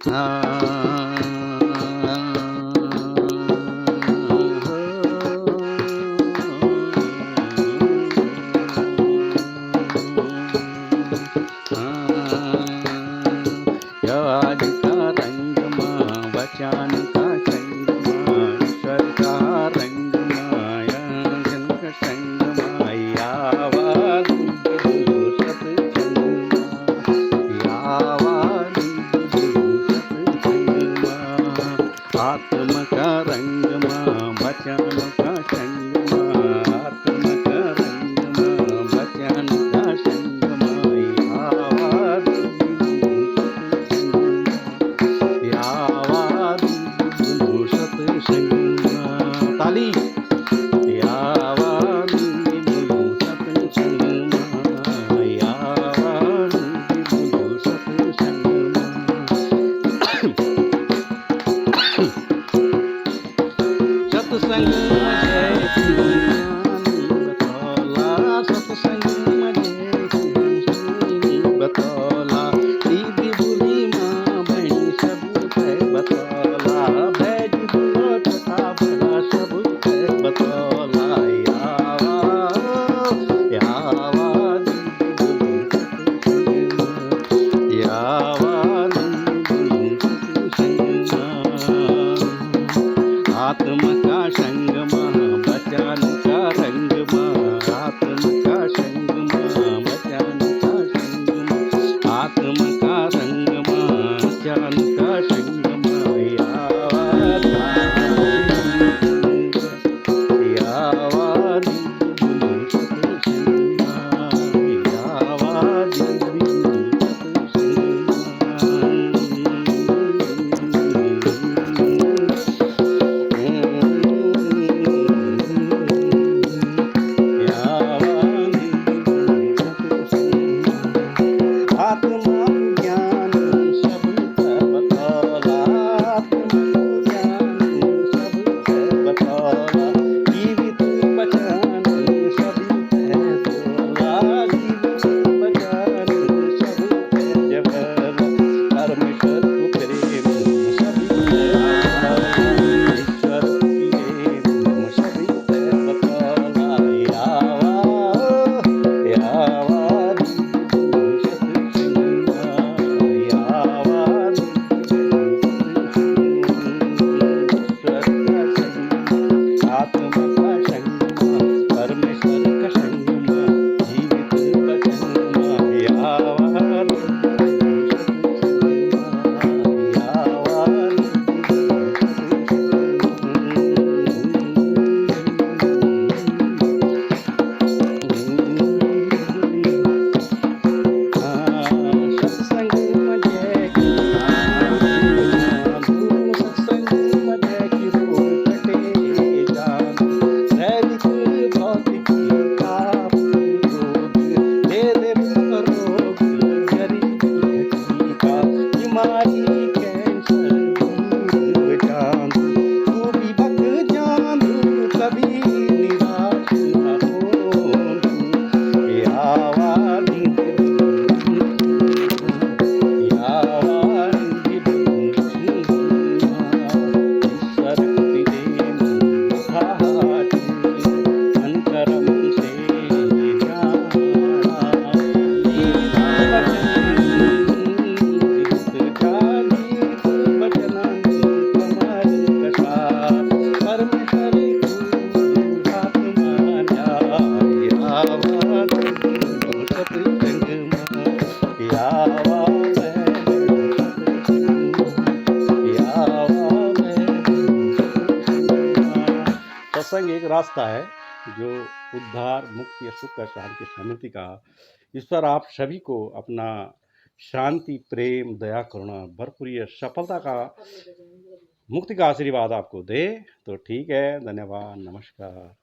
आज का रंग माँ बचान का संग माँ ईश्वर का रंग माया जन का संग माया आत्म का रंग माँ बचान का संग माँ आत्म का रंग माँ बचान का संग ताली सत्संग बतौला दीदी बुरी माँ बहनी सब है बतौला बैज बुआ तथा बड़ा सब है बतौला यावा आत्म का संग माँ बचान का रंग माँ आत्म का संग माँ बचान का संग माँ आत्म का रंग माँ बचान का संग माँ सत्संग एक रास्ता है जो उद्धार, मुक्ति या सुख का, शांति, शांति का। ईश्वर आप सभी को अपना शांति, प्रेम, दया, करुणा, भरपूर सफलता का, मुक्ति का आशीर्वाद आपको दे। तो ठीक है, धन्यवाद, नमस्कार।